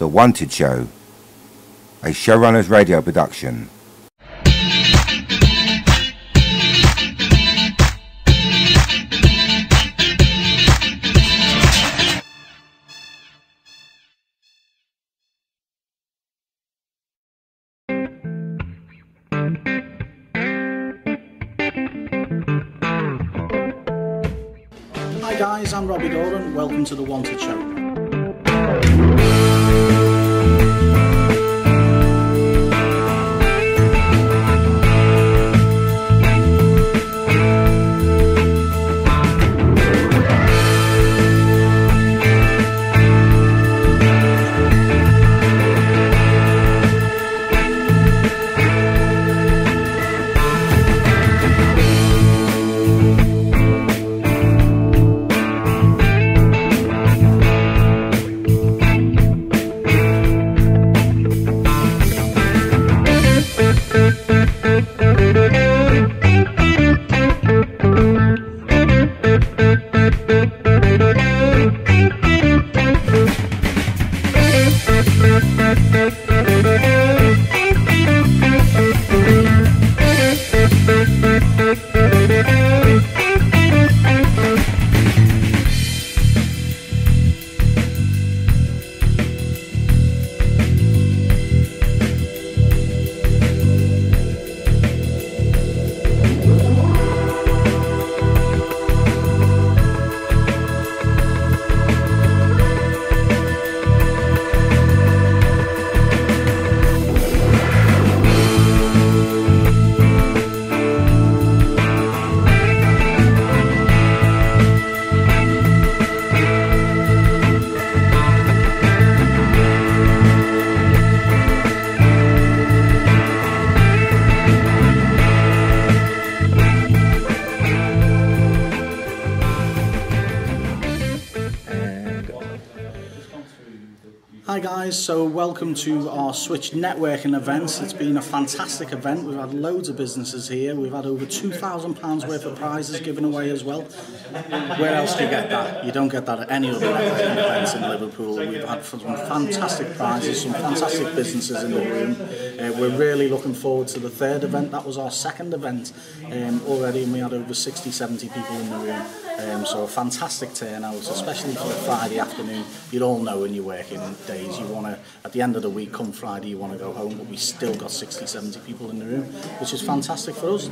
The Wanted Show, a Showrunners Radio production. Hi guys, I'm Robbie Doran. Welcome to The Wanted Show. Hi guys, so welcome to our Switch networking event. It's been a fantastic event. We've had loads of businesses here. We've had over £2,000 worth of prizes given away as well. Where else do you get that? You don't get that at any other networking events in Liverpool. We've had some fantastic prizes, some fantastic businesses in the room. We're really looking forward to the third event. That was our second event already, and we had over 60-70 people in the room. So a fantastic turnout, especially for a Friday afternoon. You'd all know when you're working days, you want to, at the end of the week, come Friday, you want to go home, but we still got 60-70 people in the room, which is fantastic for us.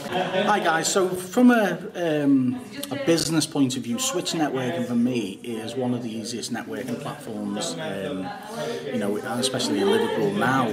Hi guys, so from a business point of view, Switch networking for me is one of the easiest networking platforms, you know, especially in Liverpool now.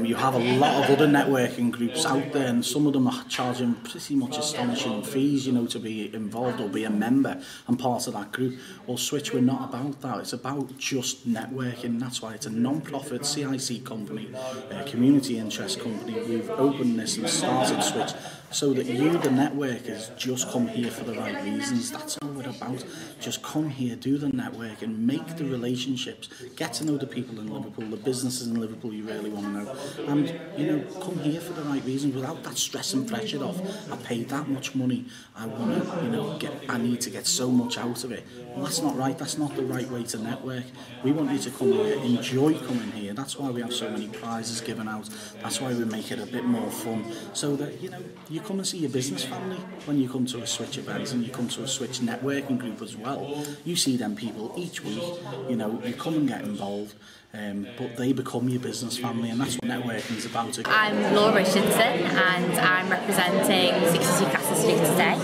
You have a lot of other networking groups out there, and some of them are charging pretty much astonishing fees, you know, to be involved or be a member and part of that group. Well, Switch, we're not about that. It's about just networking. That's why it's a non-profit CIC company, a community interest company. We've opened this and started Switch so that you, the networkers, just come here for the right reasons. That's all we're about. Just come here, do the network and make the relationships, get to know the people in Liverpool, the businesses in Liverpool you really want to know, and, you know, come here for the right reasons without that stress and pressure of, I paid that much money, I want to, you know, I need to get so much out of it. Well, that's not right. That's not the right way to network. We want you to come here, enjoy coming here. That's why we have so many prizes given out. That's why we make it a bit more fun, so that, you know, you come and see your business family when you come to a Switch event, and you come to a Switch networking group as well. You see them people each week, you know, you come and get involved, but they become your business family, and that's what networking is about. I'm Laura Richardson, and I'm representing 62 Castle Street today.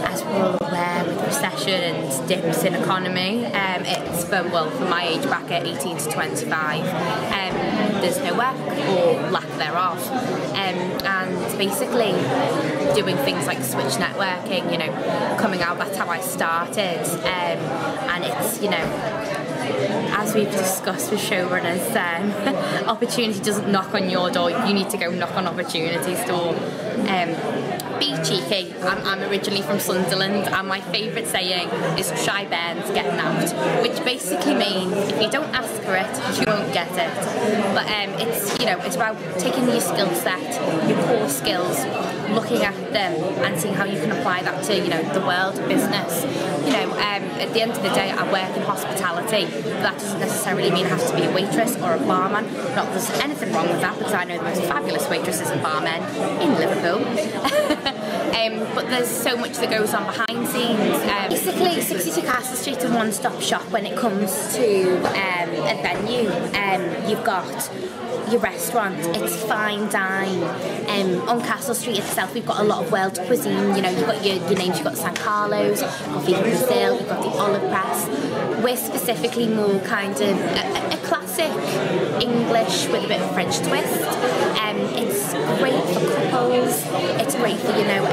As we're all aware, with recession and dips in economy, it's for my age bracket, 18 to 25, there's no work or lack thereof, and basically doing things like Switch networking, you know, coming out, that's how I started, and it's, you know, as we've discussed with showrunners, opportunity doesn't knock on your door, you need to go knock on opportunity's door. be cheeky, I'm originally from Sunderland, and my favourite saying is "shy bairns get nabbed," which basically means if you don't ask for it, you won't get it. But it's, you know, it's about taking your skill set, your core skills, looking at them and seeing how you can apply that to, you know, the world of business. You know, at the end of the day, I work in hospitality, but that doesn't necessarily mean I have to be a waitress or a barman. Not that there's anything wrong with that, because I know the most fabulous waitresses and barmen in Liverpool. But there's so much that goes on behind scenes. Basically, 62 Castle Street is a one-stop shop when it comes to a venue. You've got your restaurant, it's fine dine. On Castle Street itself, we've got a lot of world cuisine. You know, you've got your names, you've got San Carlos, you've got Viva Brazil, you've got the Olive Press. We're specifically more kind of a classic English with a bit of a French twist. It's great for couples, it's great for, you know,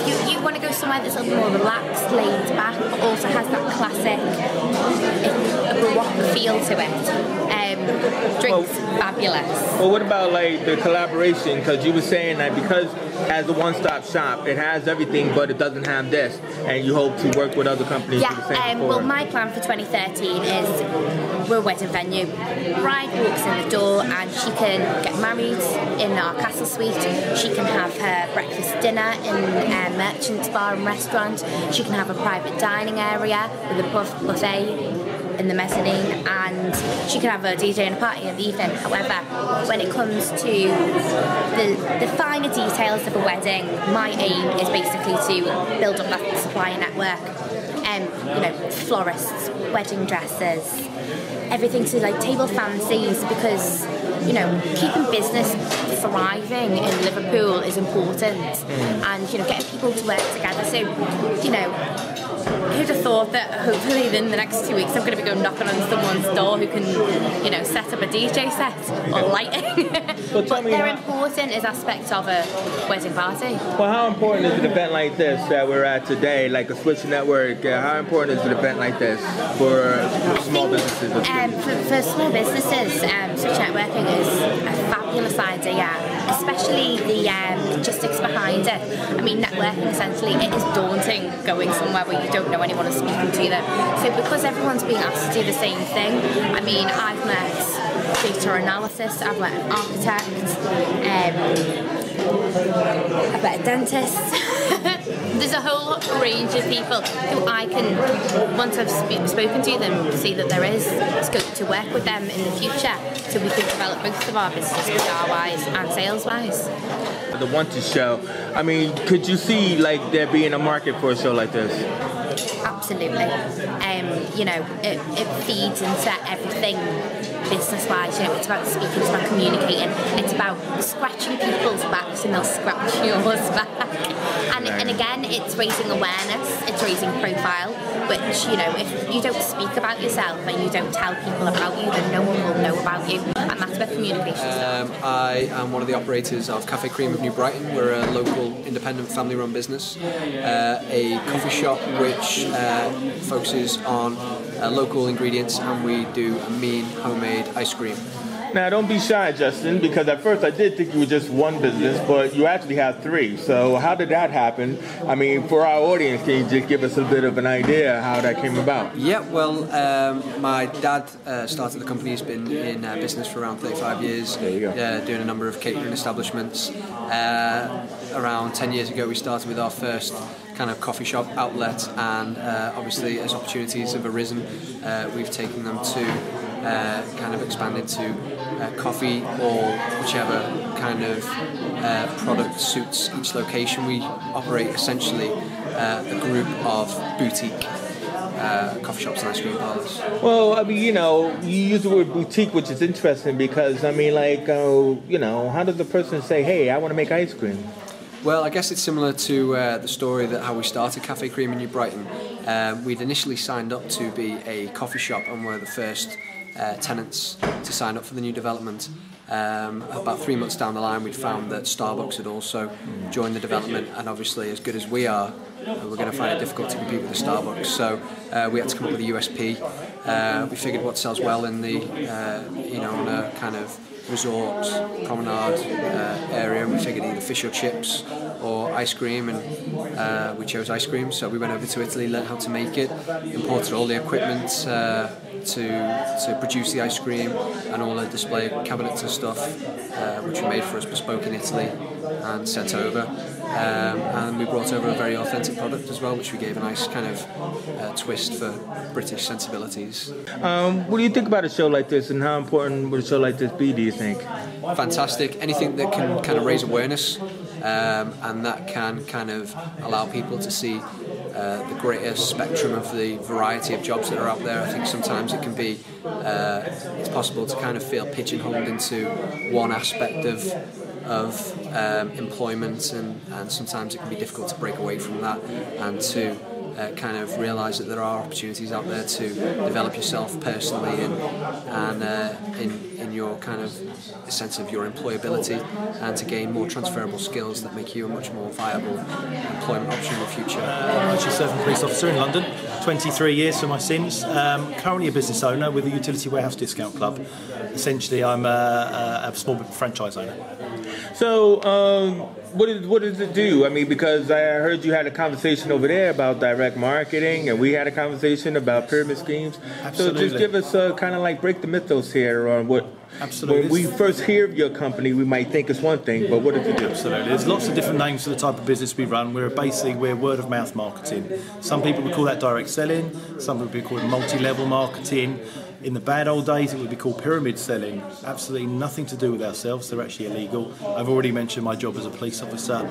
if you want to go somewhere that's a little more relaxed, laid back, but also has that classic baroque feel to it. Drinks fabulous. Well, what about like the collaboration? Because you were saying that because as a one-stop shop, it has everything, but it doesn't have this, and you hope to work with other companies. Yeah. For the same Well, my plan for 2013 is we're a wedding venue. Bride walks in the door and she can get married in our Castle Suite. She can have her breakfast dinner in a merchant's bar and restaurant. She can have a private dining area with a buffet in the mezzanine, and she can have a DJ and a party in the evening. However, when it comes to the finer details of a wedding, my aim is basically to build up that supplier network. You know, florists, wedding dresses, everything to like table fancies, because, you know, keeping business thriving in Liverpool is important, and, you know, getting people to work together. So, you know, who'd have thought that hopefully within the next 2 weeks I'm going to be going knocking on someone's door who can, you know, set up a DJ set or lighting. So tell me, they're important as aspects of a wedding party. Well, how important is an event like this that we're at today, like a Switch Network? How important is an event like this for small businesses? For small businesses, Switch Networking is a fabulous idea, especially the logistics behind it. I mean, networking essentially, it is daunting going somewhere where you don't know anyone and speaking to them. So because everyone's being asked to do the same thing, I mean, I've met data analysis, I've met an architect, I've met a dentist. There's a whole range of people who I can, once I've spoken to them, see that there is scope to work with them in the future, so we can develop both of our businesses, PR-wise and sales-wise. The Wanted show, I mean, could you see like there being a market for a show like this? Absolutely. You know, it feeds into everything business-wise. You know, it's about speaking, it's about communicating, it's about scratching people's backs and they'll scratch yours back. And again, it's raising awareness, it's raising profile, which, you know, if you don't speak about yourself and you don't tell people about you, then no one will know about you, and that's where communication starts. I am one of the operators of Cafe Cream of New Brighton. We're a local independent family-run business, a coffee shop which focuses on local ingredients, and we do a mean homemade ice cream. Now, don't be shy, Justin, because at first I did think you were just one business, but you actually have three. So how did that happen? I mean, for our audience, can you just give us a bit of an idea how that came about? Yeah, well, my dad started the company. He's been in business for around 35 years. There you go. Doing a number of catering establishments. Around 10 years ago, we started with our first kind of coffee shop outlet, and obviously as opportunities have arisen, we've taken them to kind of expand into coffee or whichever kind of product suits each location. We operate essentially a group of boutique coffee shops and ice cream parlors. Well, I mean, you know, you use the word boutique, which is interesting because, I mean, like, you know, how does the person say, hey, I want to make ice cream? Well, I guess it's similar to the story that how we started Cafe Cream in New Brighton. We'd initially signed up to be a coffee shop and were the first tenants to sign up for the new development. About 3 months down the line, we'd found that Starbucks had also joined the development, and obviously, as good as we are, we're going to find it difficult to compete with the Starbucks. So we had to come up with a USP. We figured what sells well in the, on a kind of resort, promenade area. We figured either fish or chips or ice cream, and we chose ice cream. So we went over to Italy, learned how to make it, imported all the equipment to produce the ice cream, and all the display cabinets and stuff, which we made for us bespoke in Italy and sent over. And we brought over a very authentic product as well, which we gave a nice kind of twist for British sensibilities. What do you think about a show like this, and how important would a show like this be, do you think? Fantastic. Anything that can kind of raise awareness and that can kind of allow people to see the greater spectrum of the variety of jobs that are out there. I think sometimes it can be, it's possible to kind of feel pigeonholed into one aspect of employment, and sometimes it can be difficult to break away from that and to kind of realise that there are opportunities out there to develop yourself personally and in your kind of sense of your employability, and to gain more transferable skills that make you a much more viable employment option in the future. I'm actually a serving police officer in London, 23 years for my sins. Currently a business owner with a utility warehouse discount club. Essentially, I'm a small franchise owner. So, what does it do? I mean, because I heard you had a conversation over there about direct marketing, and we had a conversation about pyramid schemes. Absolutely. So just give us kind of like break the mythos here on what. Absolutely. When we first hear of your company, we might think it's one thing, but what does it do? Absolutely. There's lots of different names for the type of business we run. We're word of mouth marketing. Some people would call that direct selling. Some would be called multi-level marketing. In the bad old days, it would be called pyramid selling. Absolutely nothing to do with ourselves. They're actually illegal. I've already mentioned my job as a police officer.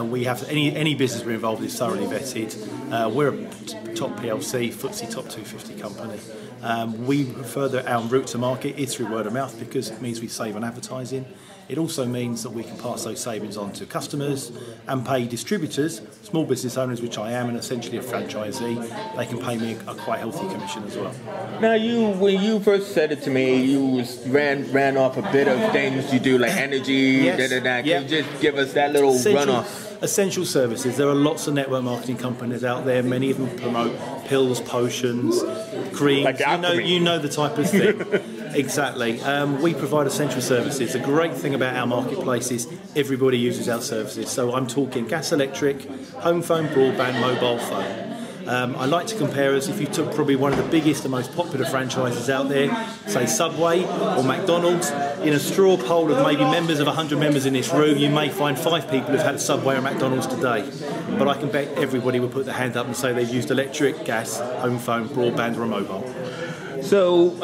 We have any business we're involved in is thoroughly vetted. We're a top PLC, FTSE top 250 company. We further our route to market is through word of mouth, because it means we save on advertising. It also means that we can pass those savings on to customers and pay distributors, small business owners, which I am, and essentially a franchisee. They can pay me a quite healthy commission as well. Now, when you first said it to me, you ran off a bit of things you do, like energy, Yes. Can you just give us that little run-off? Essential services. There are lots of network marketing companies out there. Many of them promote pills, potions, creams. Like alchemy. You know the type of thing. Exactly. We provide essential services. The great thing about our marketplace is everybody uses our services. So I'm talking gas, electric, home phone, broadband, mobile phone. I like to compare us, if you took probably one of the biggest and most popular franchises out there, say Subway or McDonald's, in a straw poll of maybe members of 100 members in this room, you may find 5 people who've had a Subway or McDonald's today. But I can bet everybody would put their hand up and say they've used electric, gas, home phone, broadband or a mobile. So,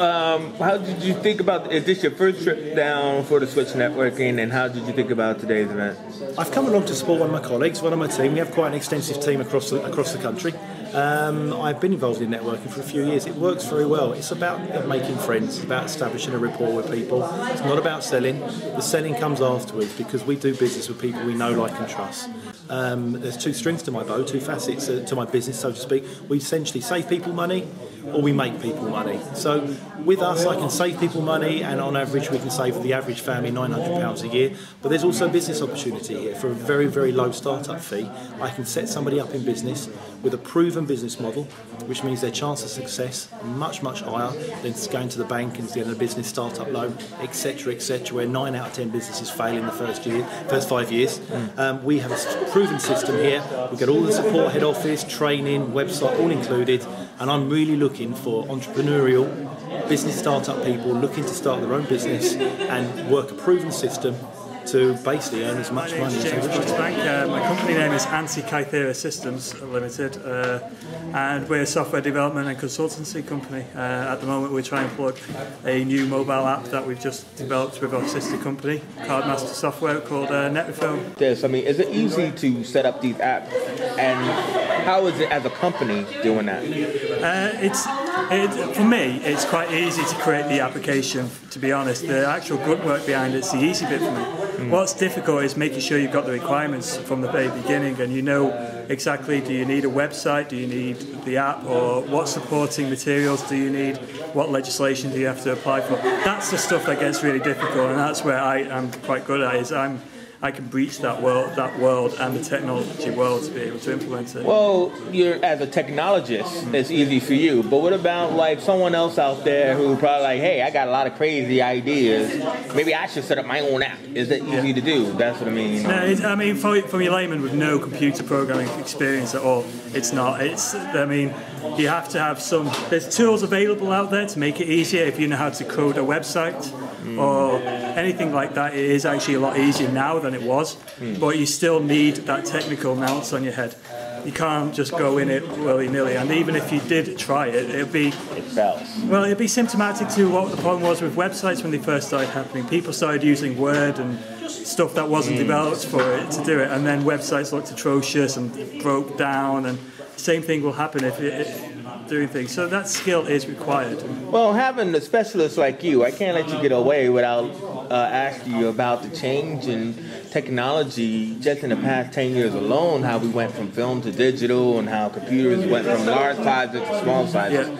how did you think about, is this your first trip down for the Switch Networking, and how did you think about today's event? I've come along to support one of my colleagues, one of my team. We have quite an extensive team across the country. I've been involved in networking for a few years. It works very well. It's about making friends, it's about establishing a rapport with people. It's not about selling. The selling comes afterwards, because we do business with people we know, like and trust. There's 2 strings to my bow, 2 facets to my business, so to speak. We essentially save people money, or we make people money. So with us, I can save people money, and on average we can save the average family £900 a year. But there's also a business opportunity here. For a very, very low startup fee, I can set somebody up in business with a proven business model, which means their chance of success much, much higher than going to the bank and getting a business startup loan, etc., where 9 out of 10 businesses fail in the first 5 years. We have a proven system here. We've got all the support, head office, training, website, all included. And I'm really looking for entrepreneurial business startup people looking to start their own business and work a proven system to basically earn as much money as they wish to. My company name is ANSI Kythera Systems Limited, and we're a software development and consultancy company. At the moment, we're trying to plug a new mobile app that we've just developed with our sister company, Cardmaster Software, called NetRefill. Yes, I mean, is it easy to set up these apps, and how is it as a company doing that? It's For me, it's quite easy to create the application, to be honest. The actual good work behind it's the easy bit for me. What's difficult is making sure you've got the requirements from the very beginning and you know exactly, do you need a website, do you need the app, or what supporting materials do you need, what legislation do you have to apply for. That's the stuff that gets really difficult, and that's where I am quite good at, is I can breach that world and the technology world to be able to implement it. Well, you're as a technologist, it's easy for you. But what about like someone else out there who probably like, hey, I got a lot of crazy ideas. Maybe I should set up my own app. Is it easy to do? That's what I mean. No, I mean, for your layman with no computer programming experience at all, it's not. I mean, you have to have some. There's tools available out there to make it easier if you know how to code a website or anything like that. It is actually a lot easier now than it was, but you still need that technical nous on your head. You can't just go in it willy-nilly, and even if you did try it, it'd be symptomatic to what the problem was with websites when they first started happening. People started using Word and stuff that wasn't developed for it to do it, and then websites looked atrocious and broke down, and the same thing will happen if doing things. So that skill is required. Well, having a specialist like you, I can't let you get away without asking you about the change in technology just in the past 10 years alone, how we went from film to digital and how computers went from large sizes to small sizes. Yeah.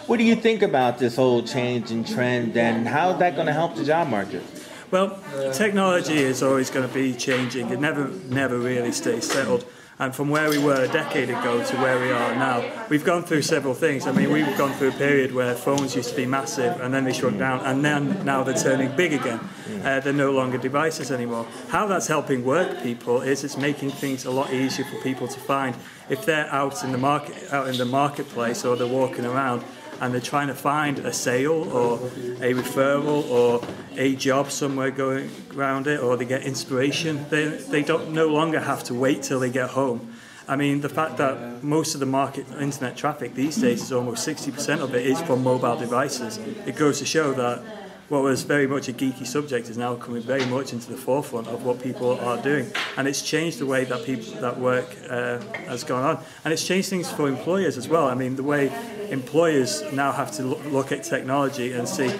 What do you think about this whole change in trend, and how is that going to help the job market? Well, technology is always going to be changing. It never really stays settled. And from where we were a decade ago to where we are now, we've gone through several things. I mean, we've gone through a period where phones used to be massive and then they shrunk down, and then now they're turning big again. They're no longer devices anymore. How that's helping work people is it's making things a lot easier for people to find. If they're out in the marketplace, or they're walking around and they're trying to find a sale or a referral or a job somewhere going around it, or they get inspiration, they don't no longer have to wait till they get home. I mean, the fact that most of the market internet traffic these days is almost 60% of it is from mobile devices. It goes to show that what was very much a geeky subject is now coming very much into the forefront of what people are doing, and it's changed the way that work has gone on, and it's changed things for employers as well. I mean, the way employers now have to look at technology and see,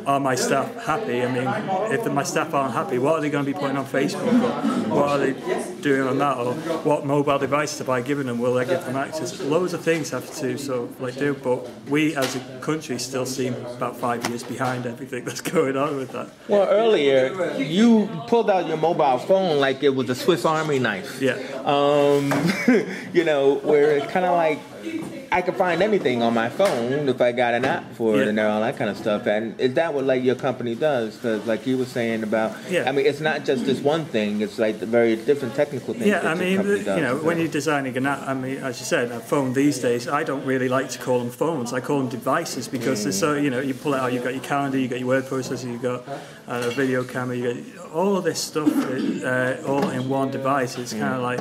are my staff happy? I mean, if my staff aren't happy, what are they going to be putting on Facebook, or what are they doing on that, or what mobile devices have I given them? Will I give them access? Loads of things have to sort of do, but we as a country still seem about 5 years behind everything that's going on with that. Well, earlier you pulled out your mobile phone like it was a Swiss Army knife. Yeah. You know, where it's kind of like I can find anything on my phone if I got an app for it and all that kind of stuff. And is that what like your company does? Because like you were saying about, I mean, it's not just this one thing. It's like the very different technical things. Yeah, that I mean, you know, when you're designing an app, I mean, as you said, a phone these days, I don't really like to call them phones. I call them devices because they're so, you know, you pull it out, you've got your calendar, you've got your word processor, you've got a video camera, you got all of this stuff all in one device. It's kind of like,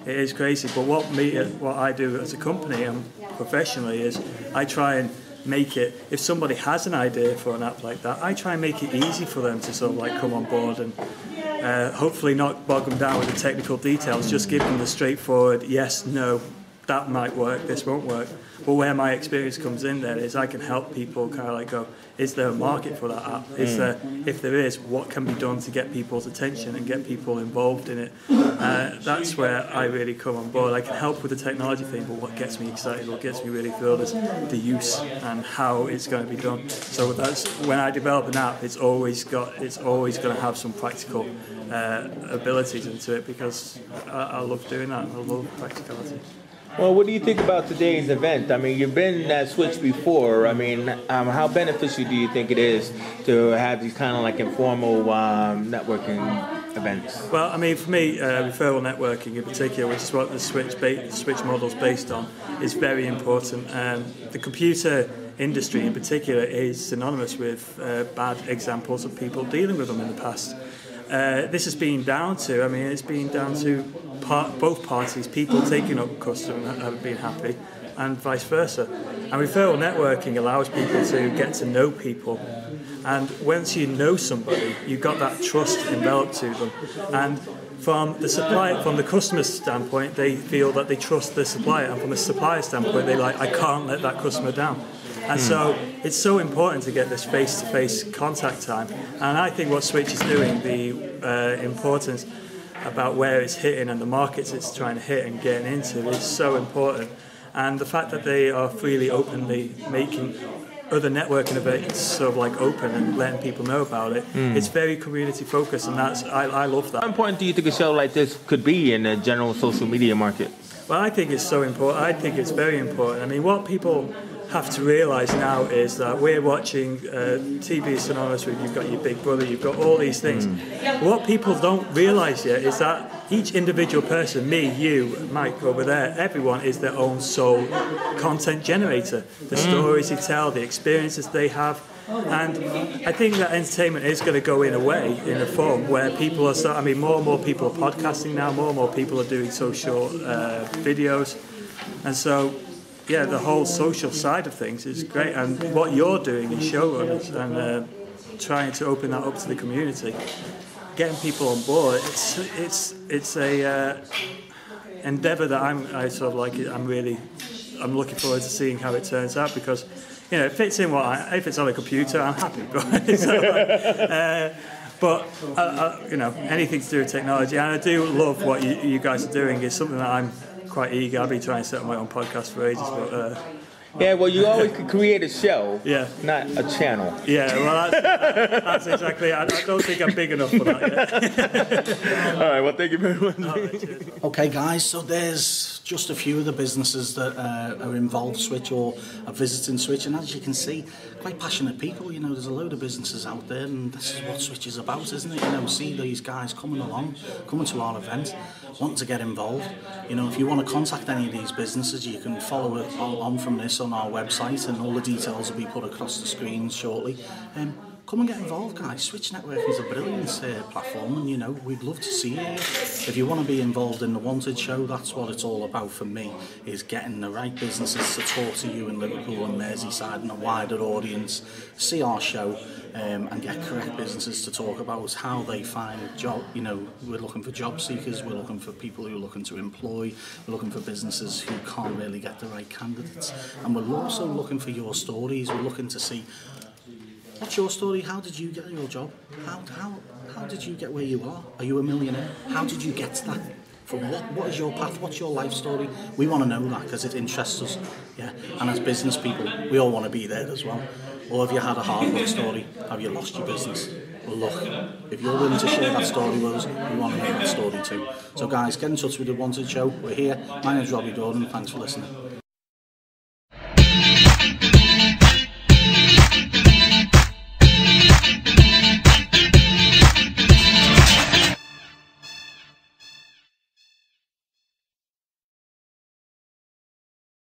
it is crazy. But what I do as a company and professionally is I try and make it, if somebody has an idea for an app like that, I try and make it easy for them to sort of like come on board and hopefully not bog them down with the technical details, just give them the straightforward yes, no, that might work, this won't work. But where my experience comes in there is I can help people kind of like go, is there a market for that app? Is there, if there is, what can be done to get people's attention and get people involved in it? That's where I really come on board. I can help with the technology thing, but what gets me excited, what gets me really thrilled is the use and how it's going to be done. So that's when I develop an app, it's always going to have some practical abilities into it, because I love doing that. I love practicality. Well, what do you think about today's event? I mean, you've been at Switch before. I mean, how beneficial do you think it is to have these kind of like informal networking events? Well, I mean, for me, referral networking in particular, which is what the Switch model is based on, is very important. The computer industry in particular is synonymous with bad examples of people dealing with them in the past. This has been down to, I mean, it's been down to both parties, people taking up custom and haven't been happy, and vice versa. And referral networking allows people to get to know people. And once you know somebody, you've got that trust enveloped to them. And from the customer's standpoint, they feel that they trust the supplier. And from the supplier standpoint, they're like, I can't let that customer down. And so it's so important to get this face-to-face contact time. And I think what Switch is doing, the importance about where it's hitting and the markets it's trying to hit and getting into is so important. And the fact that they are freely, openly making other networking events sort of like open and letting people know about it, it's very community focused, and I love that. How important do you think a show like this could be in the general social media market? Well, I think it's so important. I think it's very important. I mean, what people have to realise now is that we're watching TV synonymous with, you've got your Big Brother, you've got all these things. What people don't realise yet is that each individual person, me, you, Mike over there, everyone is their own sole content generator. The stories they tell, the experiences they have. And I think that entertainment is going to go in a way, in a form where people are more and more people are podcasting now, more and more people are doing social videos. And so, yeah, the whole social side of things is great. And what you're doing in showrunners and trying to open that up to the community, getting people on board, it's a endeavour that I'm looking forward to seeing how it turns out, because it fits in if it's on a computer, I'm happy. But anything to do with technology, and I do love what you guys are doing. It's something that I'm quite eager. I've been trying to set up my own podcast for ages, but yeah, well, you always could create a show, not a channel. Yeah, well, that's exactly. I don't think I'm big enough for that yet. All right, well, thank you very much. Okay, guys, so there's just a few of the businesses that are involved Switch or are visiting Switch, and as you can see, quite passionate people. There's a load of businesses out there, and this is what Switch is about, isn't it? See these guys coming to our event, wanting to get involved. If you want to contact any of these businesses, you can follow it on from this on our website, and all the details will be put across the screen shortly. Come and get involved, guys. Switch Networking is a brilliant platform, and we'd love to see you. If you want to be involved in the Wanted show, that's what it's all about for me, is getting the right businesses to talk to you in Liverpool and Merseyside and a wider audience, see our show, and get correct businesses to talk about how they find job. We're looking for job seekers, we're looking for people who are looking to employ, we're looking for businesses who can't really get the right candidates, and we're also looking for your stories. We're looking to see, what's your story? How did you get your job? How did you get where you are? Are you a millionaire? How did you get to that? What is your path? What's your life story? We want to know that because it interests us. Yeah, and as business people, we all want to be there as well. Or have you had a hard luck story? Have you lost your business? Well, look, if you're willing to share that story with us, we want to know that story too. So guys, get in touch with The Wanted Show. We're here. My name's Robbie Jordan. Thanks for listening.